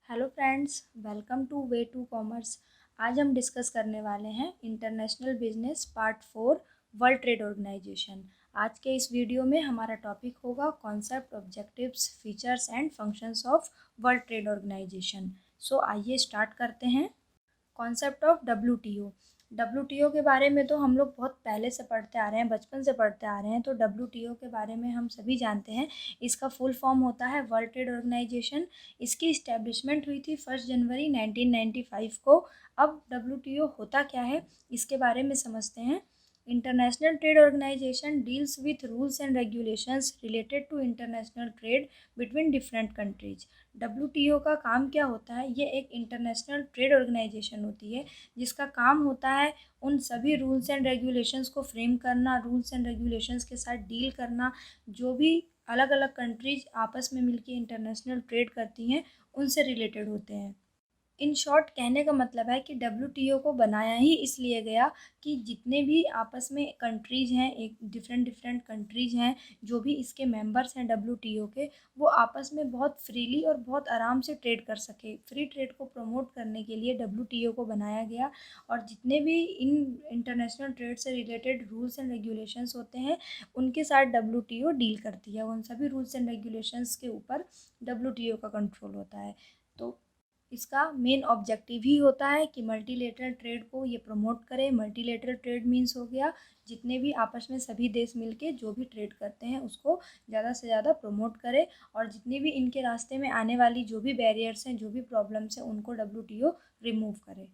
Hello friends, welcome to way to commerce. आज हम discuss करने वाले हैं international business part 4 world trade organisation. आज के इस वीडियो में हमारा टॉपिक होगा concept, objectives, features and functions of world trade organisation. So आइए स्टार्ट करते हैं। Concept of WTO. डब्ल्यूटीओ के बारे में तो हम लोग बहुत पहले से पढ़ते आ रहे हैं, बचपन से पढ़ते आ रहे हैं, तो डब्ल्यूटीओ के बारे में हम सभी जानते हैं। इसका फुल फॉर्म होता है वर्ल्ड ट्रेड ऑर्गेनाइजेशन। इसकी इस्टेब्लिशमेंट हुई थी 1 जनवरी 1995 को। अब डब्ल्यूटीओ होता क्या है, इसके बारे में समझते हैं। International trade organisation deals with rules and regulations related to international trade between different countries. WTO का काम क्या होता है? ये एक इंटरनेशनल ट्रेड ऑर्गेनाइजेशन होती है जिसका काम होता है उन सभी रूल्स एंड रेगुलेशंस को फ्रेम करना, रूल्स एंड रेगुलेशंस के साथ डील करना। जो भी अलग अलग कंट्रीज आपस में मिलकर इंटरनेशनल ट्रेड करती हैं उनसे रिलेटेड होते हैं। इन शॉर्ट कहने का मतलब है कि डब्ल्यूटीओ को बनाया ही इसलिए गया कि जितने भी आपस में कंट्रीज हैं, एक डिफरेंट डिफरेंट कंट्रीज हैं जो भी इसके मेंबर्स हैं डब्ल्यूटीओ के, वो आपस में बहुत फ्रीली और बहुत आराम से ट्रेड कर सके। फ्री ट्रेड को प्रमोट करने के लिए डब्ल्यूटीओ को बनाया गया। और जितने भी इन इंटरनेशनल ट्रेड से रिलेटेड रूल्स एंड रेगुलेशंस होते हैं उनके साथ डब्ल्यूटीओ डील करती है। उन सभी रूल्स एंड रेगुलेशंस के ऊपर डब्ल्यूटीओ का कंट्रोल होता है। तो इसका मेन ऑब्जेक्टिव ही होता है कि मल्टीलेटरल ट्रेड को ये प्रमोट करे। मल्टीलेटरल ट्रेड मीन्स हो गया जितने भी आपस में सभी देश मिलके जो भी ट्रेड करते हैं उसको ज़्यादा से ज़्यादा प्रमोट करे, और जितनी भी इनके रास्ते में आने वाली जो भी बैरियर्स हैं, जो भी प्रॉब्लम्स हैं, उनको डब्ल्यूटीओ रिमूव करे।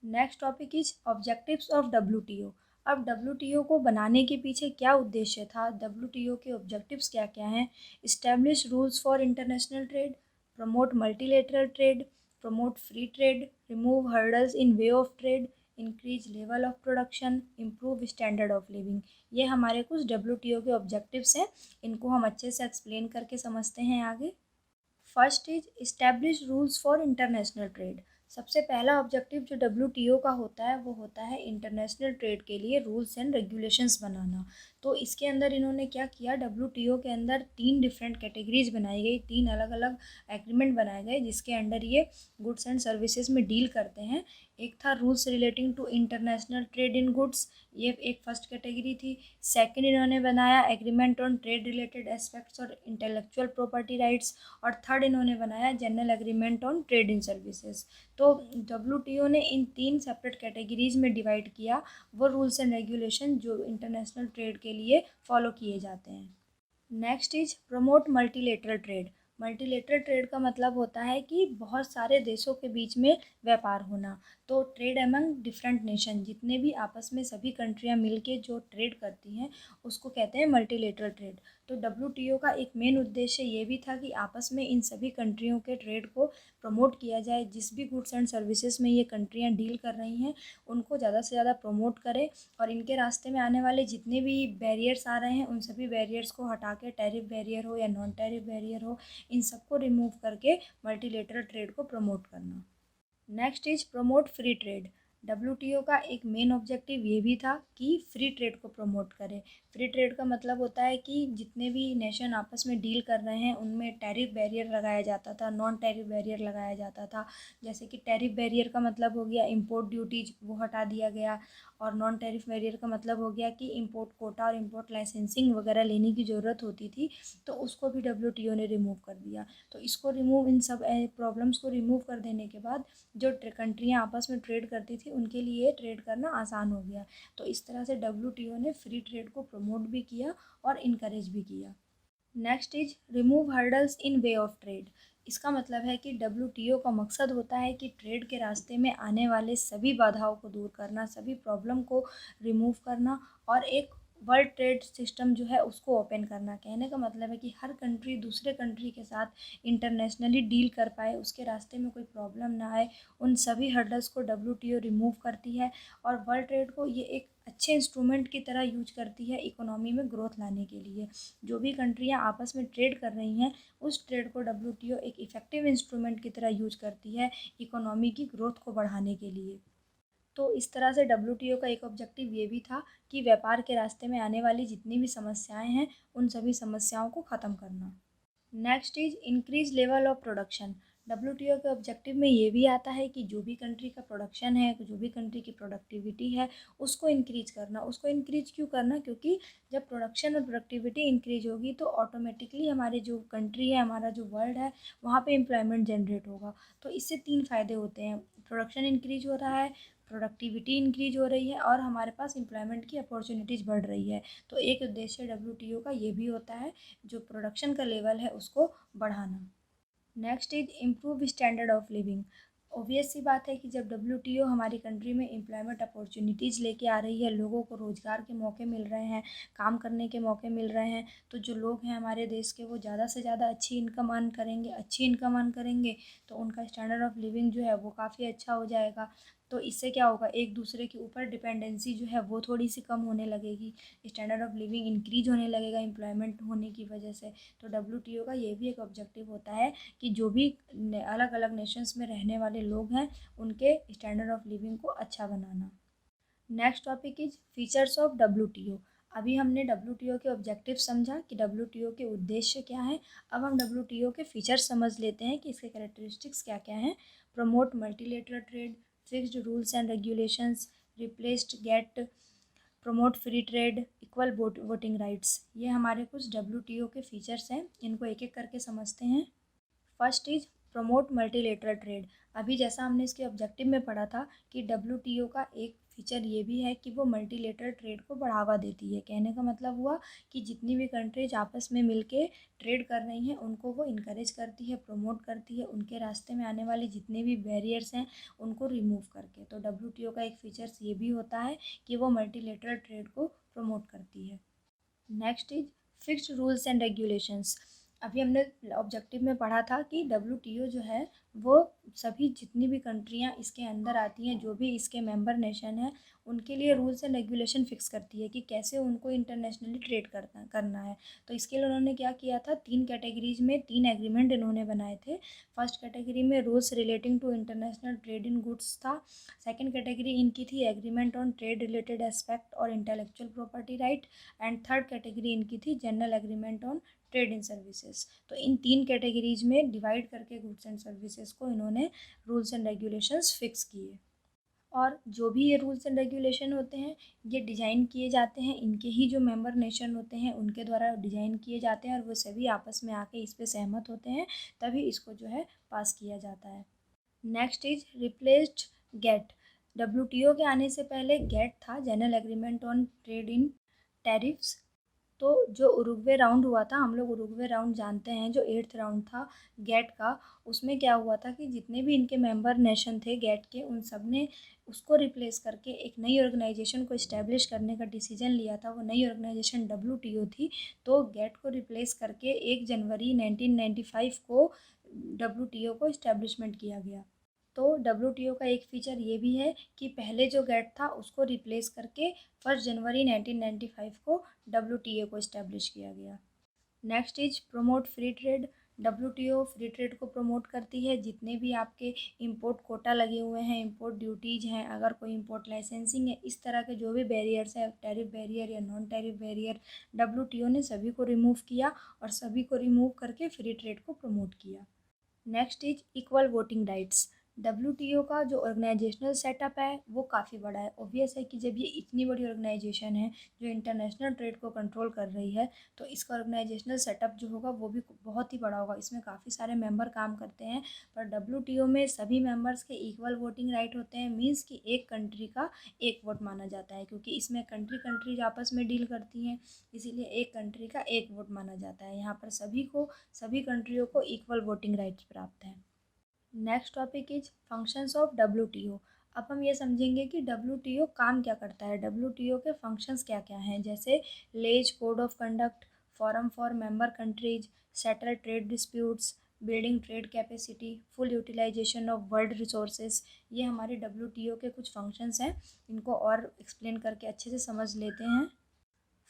Next topic is objectives of WTO. अब डब्ल्यूटीओ को बनाने के पीछे क्या उद्देश्य था, डब्ल्यूटीओ के ऑब्जेक्टिव्स क्या क्या हैं? Establish rules for international trade, promote multilateral trade, promote free trade, remove hurdles in way of trade, increase level of production, improve standard of living. ये हमारे कुछ डब्ल्यूटीओ के ऑब्जेक्टिव्स हैं। इनको हम अच्छे से एक्सप्लेन करके समझते हैं आगे। First is establish rules for international trade. सबसे पहला ऑब्जेक्टिव जो डब्ल्यूटीओ का होता है वो होता है इंटरनेशनल ट्रेड के लिए रूल्स एंड रेगुलेशंस बनाना। तो इसके अंदर इन्होंने क्या किया, डब्ल्यूटीओ के अंदर 3 डिफरेंट कैटेगरीज बनाई गई, 3 अलग अलग एग्रीमेंट बनाए गए जिसके अंडर ये गुड्स एंड सर्विसेज में डील करते हैं। एक था rules relating to international trade in goods, ये एक फर्स्ट कैटेगरी थी। सेकंड इन्होंने बनाया agreement on trade related aspects और इंटेलेक्चुअल प्रॉपर्टी राइट्स। और थर्ड इन्होंने बनाया general agreement on trade in services. तो डब्ल्यूटीओ ने इन 3 सेपरेट कैटेगरीज में डिवाइड किया वो रूल्स एंड रेगुलेशन जो इंटरनेशनल ट्रेड के लिए फॉलो किए जाते हैं। Next is promote multilateral trade. Multilateral trade का मतलब होता है कि बहुत सारे देशों के बीच में व्यापार होना। तो ट्रेड अमंग डिफरेंट नेशन, जितने भी आपस में सभी कंट्रियां मिलके जो ट्रेड करती हैं उसको कहते हैं मल्टीलेटरल ट्रेड। तो डब्ल्यूटीओ का एक मेन उद्देश्य ये भी था कि आपस में इन सभी कंट्रियों के ट्रेड को प्रमोट किया जाए। जिस भी गुड्स एंड सर्विसेज में ये कंट्रियां डील कर रही हैं उनको ज़्यादा से ज़्यादा प्रमोट करें, और इनके रास्ते में आने वाले जितने भी बैरियर्स आ रहे हैं उन सभी बैरियर्स को हटा के, टैरिफ बैरियर हो या नॉन टैरिफ बैरियर हो, इन सबको रिमूव करके मल्टीलेटरल ट्रेड को प्रमोट करना। Next is promote free trade. WTO का एक मेन ऑब्जेक्टिव ये भी था कि फ्री ट्रेड को प्रमोट करें। फ्री ट्रेड का मतलब होता है कि जितने भी नेशन आपस में डील कर रहे हैं उनमें टैरिफ बैरियर लगाया जाता था, नॉन टैरिफ बैरियर लगाया जाता था। जैसे कि टैरिफ बैरियर का मतलब हो गया इम्पोर्ट ड्यूटीज, वो हटा दिया गया। और नॉन टैरिफ बैरियर का मतलब हो गया कि इम्पोर्ट कोटा और इम्पोर्ट लाइसेंसिंग वगैरह लेने की ज़रूरत होती थी, तो उसको भी डब्ल्यूटीओ ने रिमूव कर दिया। तो इसको रिमूव, इन सब प्रॉब्लम्स को रिमूव कर देने के बाद जो कंट्रियाँ आपस में ट्रेड करती थी उनके लिए ट्रेड करना आसान हो गया। तो इस तरह से डब्ल्यूटीओ ने फ्री ट्रेड को प्रमोट भी किया और इनकरेज भी किया। Next is remove hurdles in way of trade. इसका मतलब है कि डब्ल्यूटीओ का मकसद होता है कि ट्रेड के रास्ते में आने वाले सभी बाधाओं को दूर करना, सभी प्रॉब्लम को रिमूव करना, और एक वर्ल्ड ट्रेड सिस्टम जो है उसको ओपन करना। कहने का मतलब है कि हर कंट्री दूसरे कंट्री के साथ इंटरनेशनली डील कर पाए, उसके रास्ते में कोई प्रॉब्लम ना आए। उन सभी हर्डल्स को डब्ल्यूटीओ रिमूव करती है और वर्ल्ड ट्रेड को ये एक अच्छे इंस्ट्रूमेंट की तरह यूज करती है इकोनॉमी में ग्रोथ लाने के लिए। जो भी कंट्रियां आपस में ट्रेड कर रही हैं उस ट्रेड को डब्ल्यूटीओ एक इफ़ेक्टिव इंस्ट्रूमेंट की तरह यूज करती है इकोनॉमी की ग्रोथ को बढ़ाने के लिए। तो इस तरह से डब्ल्यूटीओ का एक ऑब्जेक्टिव ये भी था कि व्यापार के रास्ते में आने वाली जितनी भी समस्याएं हैं उन सभी समस्याओं को ख़त्म करना। Next is increase level of production. WTO के ऑब्जेक्टिव में ये भी आता है कि जो भी कंट्री का प्रोडक्शन है, जो भी कंट्री की प्रोडक्टिविटी है, उसको इंक्रीज करना। उसको इंक्रीज क्यों करना? क्योंकि जब प्रोडक्शन और प्रोडक्टिविटी इंक्रीज होगी तो ऑटोमेटिकली हमारी जो कंट्री है, हमारा जो वर्ल्ड है, वहाँ पे एम्प्लॉयमेंट जनरेट होगा। तो इससे 3 फ़ायदे होते हैं, प्रोडक्शन इंक्रीज हो रहा है, प्रोडक्टिविटी इंक्रीज हो रही है और हमारे पास एम्प्लॉयमेंट की अपॉर्चुनिटीज़ बढ़ रही है। तो एक उद्देश्य डब्ल्यूटीओ का ये भी होता है, जो प्रोडक्शन का लेवल है उसको बढ़ाना। Next is improve standard of living. Obvious सी बात है कि जब डब्ल्यूटीओ हमारी कंट्री में एम्प्लॉयमेंट अपॉर्चुनिटीज़ लेके आ रही है, लोगों को रोज़गार के मौके मिल रहे हैं, काम करने के मौके मिल रहे हैं, तो जो लोग हैं हमारे देश के वो ज़्यादा से ज़्यादा अच्छी इनकम अर्न करेंगे। अच्छी इनकम अर्न करेंगे तो उनका स्टैंडर्ड ऑफ लिविंग जो है वो काफ़ी अच्छा हो जाएगा। तो इससे क्या होगा, एक दूसरे के ऊपर डिपेंडेंसी जो है वो थोड़ी सी कम होने लगेगी, स्टैंडर्ड ऑफ लिविंग इंक्रीज होने लगेगा एम्प्लॉयमेंट होने की वजह से। तो डब्ल्यूटीओ का ये भी एक ऑब्जेक्टिव होता है कि जो भी अलग अलग नेशंस में रहने वाले लोग हैं उनके स्टैंडर्ड ऑफ लिविंग को अच्छा बनाना। Next topic is features of WTO. अभी हमने डब्ल्यूटीओ के ऑब्जेक्टिव समझा कि डब्ल्यूटीओ के उद्देश्य क्या हैं। अब हम डब्ल्यूटीओ के फीचर्स समझ लेते हैं कि इसके कैरेक्टरिस्टिक्स क्या क्या हैं। Promote multilateral trade, fixed rules and regulations, replaced GATT, promote free trade, equal voting rights. ये हमारे कुछ डब्ल्यूटीओ के फीचर्स हैं, इनको एक एक करके समझते हैं। First is promote multilateral trade. अभी जैसा हमने इसके ऑब्जेक्टिव में पढ़ा था कि डब्ल्यूटीओ का एक फीचर ये भी है कि वो मल्टीलेटरल ट्रेड को बढ़ावा देती है। कहने का मतलब हुआ कि जितनी भी कंट्रीज आपस में मिलके ट्रेड कर रही हैं उनको वो इनकरेज करती है, प्रमोट करती है, उनके रास्ते में आने वाले जितने भी बैरियर्स हैं उनको रिमूव करके। तो डब्ल्यूटीओ का एक फीचर्स ये भी होता है कि वो मल्टीलेटरल ट्रेड को प्रमोट करती है। Next is fixed rules and regulations. अभी हमने ऑब्जेक्टिव में पढ़ा था कि डब्ल्यूटीओ जो है वो सभी जितनी भी कंट्रियां इसके अंदर आती हैं, जो भी इसके मेंबर नेशन हैं, उनके लिए रूल्स एंड रेगुलेशन फिक्स करती है कि कैसे उनको इंटरनेशनली ट्रेड करना है। तो इसके लिए उन्होंने क्या किया था, 3 कैटेगरीज में 3 एग्रीमेंट इन्होंने बनाए थे। फर्स्ट कैटेगरी में rules relating to international trade in goods था। सेकेंड कैटेगरी इनकी थी agreement on trade related aspect और intellectual property right. And third category इनकी थी general agreement on trade in services. तो इन 3 कैटेगरीज में डिवाइड करके गुड्स एंड सर्विसेज को इन्होंने रूल्स एंड रेगुलेशंस फिक्स किए। और जो भी ये रूल्स एंड रेगुलेशन होते हैं ये डिज़ाइन किए जाते हैं, इनके ही जो मेंबर नेशन होते हैं उनके द्वारा डिज़ाइन किए जाते हैं और वो सभी आपस में आके इस पे सहमत होते हैं, तभी इसको जो है पास किया जाता है। Next is replaced GATT. WTO के आने से पहले गेट था, general agreement on trade in tariffs. तो जो उरुग्वे राउंड हुआ था, हम लोग उरुग्वे राउंड जानते हैं, जो 8th राउंड था गेट का, उसमें क्या हुआ था कि जितने भी इनके मेंबर नेशन थे गेट के, उन सब ने उसको रिप्लेस करके एक नई ऑर्गेनाइजेशन को इस्टेब्लिश करने का डिसीजन लिया था। वो नई ऑर्गेनाइजेशन डब्ल्यूटीओ थी। तो गेट को रिप्लेस करके 1 जनवरी 1995 को डब्ल्यूटीओ को इस्टेब्लिशमेंट किया गया। तो डब्ल्यूटीओ का एक फ़ीचर ये भी है कि पहले जो गेट था उसको रिप्लेस करके 1 जनवरी 1995 को डब्ल्यूटीओ को इस्टेब्लिश किया गया। Next is promote free trade. WTO free trade को प्रमोट करती है। जितने भी आपके इंपोर्ट कोटा लगे हुए हैं, इंपोर्ट ड्यूटीज़ हैं, अगर कोई इंपोर्ट लाइसेंसिंग है, इस तरह के जो भी बैरियर्स हैं, टैरिफ बैरियर या नॉन टैरिफ बैरियर, डब्ल्यूटीओ ने सभी को रिमूव किया और सभी को रिमूव करके फ्री ट्रेड को प्रमोट किया। Next is equal voting rights. WTO का जो ऑर्गेनाइजेशनल सेटअप है वो काफ़ी बड़ा है। ऑब्वियस है कि जब ये इतनी बड़ी ऑर्गेनाइजेशन है जो इंटरनेशनल ट्रेड को कंट्रोल कर रही है, तो इसका ऑर्गेनाइजेशनल सेटअप जो होगा वो भी बहुत ही बड़ा होगा। इसमें काफ़ी सारे मेंबर काम करते हैं, पर डब्ल्यूटीओ में सभी मेंबर्स के इक्वल वोटिंग राइट होते हैं। मीन्स कि एक कंट्री का एक वोट माना जाता है, क्योंकि इसमें कंट्रीज आपस में डील करती हैं, इसीलिए एक कंट्री का एक वोट माना जाता है। यहाँ पर सभी कंट्रियों को इक्वल वोटिंग राइट्स प्राप्त हैं। Next topic is functions of WTO. अब हम ये समझेंगे कि डब्ल्यूटीओ काम क्या करता है, डब्ल्यूटीओ के फंक्शंस क्या क्या हैं। जैसे lays code of conduct, forum for member countries, settle trade disputes, building trade capacity, full utilisation of world resources. ये हमारे डब्ल्यूटीओ के कुछ फंक्शंस हैं, इनको और एक्सप्लेन करके अच्छे से समझ लेते हैं।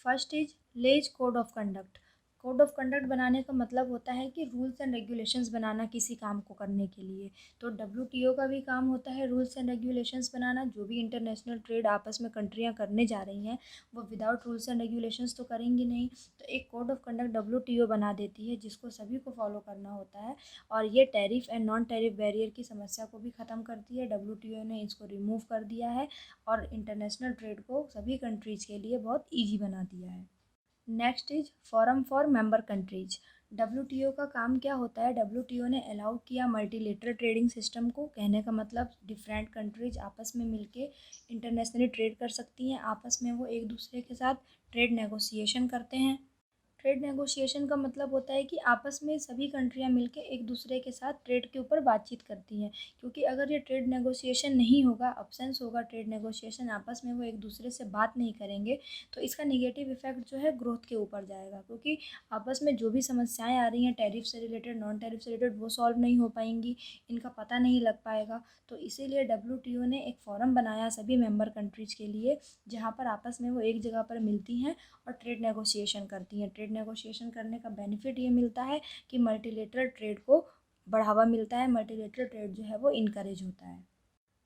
First is lays code of conduct. Code of conduct बनाने का मतलब होता है कि रूल्स एंड रेगुलेशंस बनाना किसी काम को करने के लिए। तो डब्ल्यूटीओ का भी काम होता है रूल्स एंड रेगुलेशंस बनाना। जो भी इंटरनेशनल ट्रेड आपस में कंट्रियां करने जा रही हैं वो विदाउट रूल्स एंड रेगुलेशंस तो करेंगी नहीं। तो एक कोड ऑफ कंडक्ट डब्ल्यूटीओ बना देती है जिसको सभी को फॉलो करना होता है, और ये tariff and non tariff barrier की समस्या को भी ख़त्म करती है। डब्ल्यूटीओ ने इसको रिमूव कर दिया है और इंटरनेशनल ट्रेड को सभी कंट्रीज़ के लिए बहुत ईजी बना दिया है। Next is forum for member countries. WTO का काम क्या होता है? डब्ल्यूटीओ ने अलाउ किया मल्टीलेटरल ट्रेडिंग सिस्टम को। कहने का मतलब डिफरेंट कंट्रीज आपस में मिलके इंटरनेशनली ट्रेड कर सकती हैं। आपस में वो एक दूसरे के साथ ट्रेड नेगोशिएशन करते हैं। ट्रेड नेगोशिएशन का मतलब होता है कि आपस में सभी कंट्रियां मिलकर एक दूसरे के साथ ट्रेड के ऊपर बातचीत करती हैं। क्योंकि अगर ये ट्रेड नेगोशिएशन नहीं होगा, अब्सेंस होगा ट्रेड नेगोशिएशन, आपस में वो एक दूसरे से बात नहीं करेंगे, तो इसका नेगेटिव इफेक्ट जो है ग्रोथ के ऊपर जाएगा। क्योंकि आपस में जो भी समस्याएं आ रही हैं टैरिफ से रिलेटेड, नॉन टैरिफ से रिलेटेड, वो सॉल्व नहीं हो पाएंगी, इनका पता नहीं लग पाएगा। तो इसीलिए डब्ल्यूटीओ ने एक फोरम बनाया सभी मेंबर कंट्रीज़ के लिए, जहाँ पर आपस में वो एक जगह पर मिलती हैं और ट्रेड नेगोशिएशन करती हैं। ट्रेड नेगोशिएशन करने का बेनिफिट ये मिलता है कि मल्टीलेटरल ट्रेड को बढ़ावा मिलता है, मल्टीलेटरल ट्रेड जो है वो इनकरेज होता है।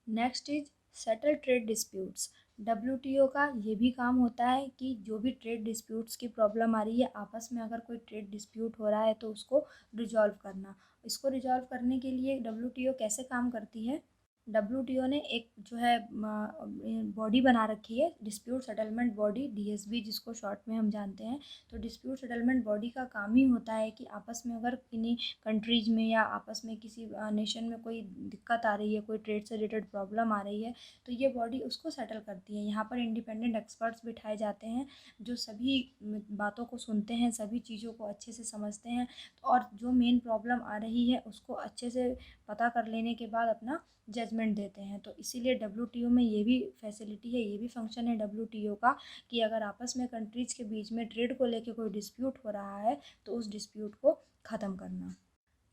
Next is settle trade disputes. WTO का ये भी काम होता है कि जो भी ट्रेड डिस्प्यूट्स की प्रॉब्लम आ रही है, आपस में अगर कोई ट्रेड डिस्प्यूट हो रहा है तो उसको रिजॉल्व करना। इसको रिजॉल्व करने के लिए डब्ल्यूटीओ कैसे काम करती है? डब्ल्यूटीओ ने एक जो है बॉडी बना रखी है, डिस्प्यूट सेटलमेंट बॉडी, डीएसबी जिसको शॉर्ट में हम जानते हैं। तो डिस्प्यूट सेटलमेंट बॉडी का काम ही होता है कि आपस में अगर किन्हीं कंट्रीज़ में या आपस में किसी नेशन में कोई दिक्कत आ रही है, कोई ट्रेड से रिलेटेड प्रॉब्लम आ रही है, तो ये बॉडी उसको सेटल करती है। यहाँ पर इंडिपेंडेंट एक्सपर्ट्स बिठाए जाते हैं जो सभी बातों को सुनते हैं, सभी चीज़ों को अच्छे से समझते हैं, और जो मेन प्रॉब्लम आ रही है उसको अच्छे से पता कर लेने के बाद अपना जजमेंट देते हैं। तो इसीलिए डब्ल्यूटीओ में ये भी फैसिलिटी है, ये भी फंक्शन है डब्ल्यूटीओ का कि अगर आपस में कंट्रीज़ के बीच में ट्रेड को लेकर कोई डिस्प्यूट हो रहा है तो उस डिस्प्यूट को ख़त्म करना।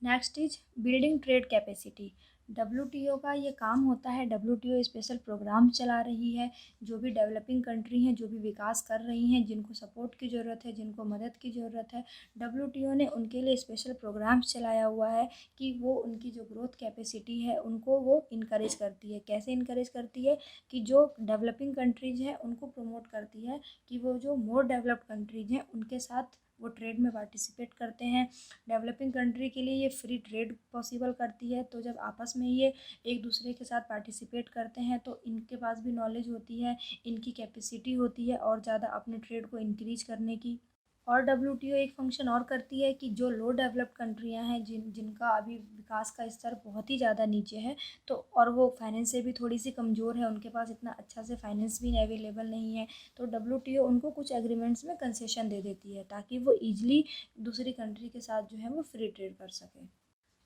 Next is building trade capacity. WTO का ये काम होता है, डब्ल्यूटीओ स्पेशल प्रोग्राम चला रही है। जो भी डेवलपिंग कंट्री हैं, जो भी विकास कर रही हैं, जिनको सपोर्ट की ज़रूरत है, जिनको मदद की ज़रूरत है, डब्ल्यूटीओ ने उनके लिए स्पेशल प्रोग्राम्स चलाया हुआ है कि वो उनकी जो ग्रोथ कैपेसिटी है उनको वो इनकरेज करती है। कैसे इनकरेज करती है? कि जो डेवलपिंग कंट्रीज़ हैं उनको प्रमोट करती है कि वो जो मोर डेवलप्ड कंट्रीज़ हैं उनके साथ वो ट्रेड में पार्टिसिपेट करते हैं। डेवलपिंग कंट्री के लिए ये फ्री ट्रेड पॉसिबल करती है। तो जब आपस में ये एक दूसरे के साथ पार्टिसिपेट करते हैं तो इनके पास भी नॉलेज होती है, इनकी कैपेसिटी होती है और ज़्यादा अपने ट्रेड को इंक्रीज करने की। और डब्ल्यूटीओ एक फंक्शन और करती है कि जो लो डेवलप्ड कंट्रियां हैं, जिनका अभी विकास का स्तर बहुत ही ज़्यादा नीचे है, तो और वो फाइनेंस से भी थोड़ी सी कमज़ोर है, उनके पास इतना अच्छा से फाइनेंस भी अवेलेबल नहीं है, तो डब्ल्यूटीओ उनको कुछ एग्रीमेंट्स में कंसेशन दे देती है ताकि वो ईजिली दूसरी कंट्री के साथ जो है वो फ्री ट्रेड कर सके।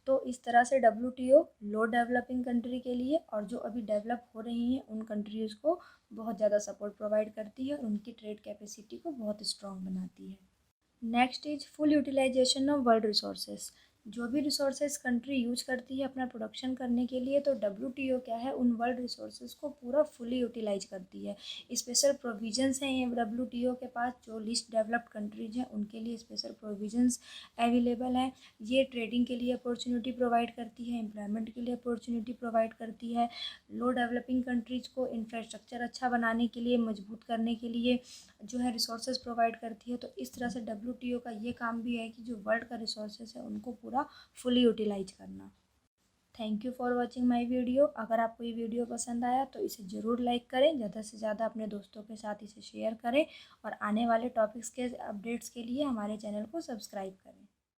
तो इस तरह से डब्ल्यूटीओ लो डेवलपिंग कंट्री के लिए और जो अभी डेवलप हो रही हैं उन कंट्रीज़ को बहुत ज़्यादा सपोर्ट प्रोवाइड करती है और उनकी ट्रेड कैपेसिटी को बहुत स्ट्रॉन्ग बनाती है। Next is full utilisation of world resources. जो भी रिसोर्सेज कंट्री यूज करती है अपना प्रोडक्शन करने के लिए, तो डब्ल्यूटीओ क्या है, उन वर्ल्ड रिसोर्सेज को पूरा फुली यूटिलाइज करती है। स्पेशल प्रोविजंस हैं ये डब्ल्यूटीओ के पास, जो लिस्ट डेवलप्ड कंट्रीज हैं उनके लिए स्पेशल प्रोविजंस अवेलेबल हैं। ये ट्रेडिंग के लिए अपॉर्चुनिटी प्रोवाइड करती है, एम्प्लॉयमेंट के लिए अपॉर्चुनिटी प्रोवाइड करती है, लो डेवलपिंग कंट्रीज को इंफ्रास्ट्रक्चर अच्छा बनाने के लिए, मजबूत करने के लिए जो है रिसोर्सेज प्रोवाइड करती है। तो इस तरह से डब्ल्यूटीओ का ये काम भी है कि जो वर्ल्ड का रिसोर्सेज है उनको पूरा फुली यूटिलाइज करना। Thank you for watching my video. अगर आपको ये वीडियो पसंद आया तो इसे ज़रूर लाइक करें, ज़्यादा से ज़्यादा अपने दोस्तों के साथ इसे शेयर करें और आने वाले टॉपिक्स के अपडेट्स के लिए हमारे चैनल को सब्सक्राइब करें।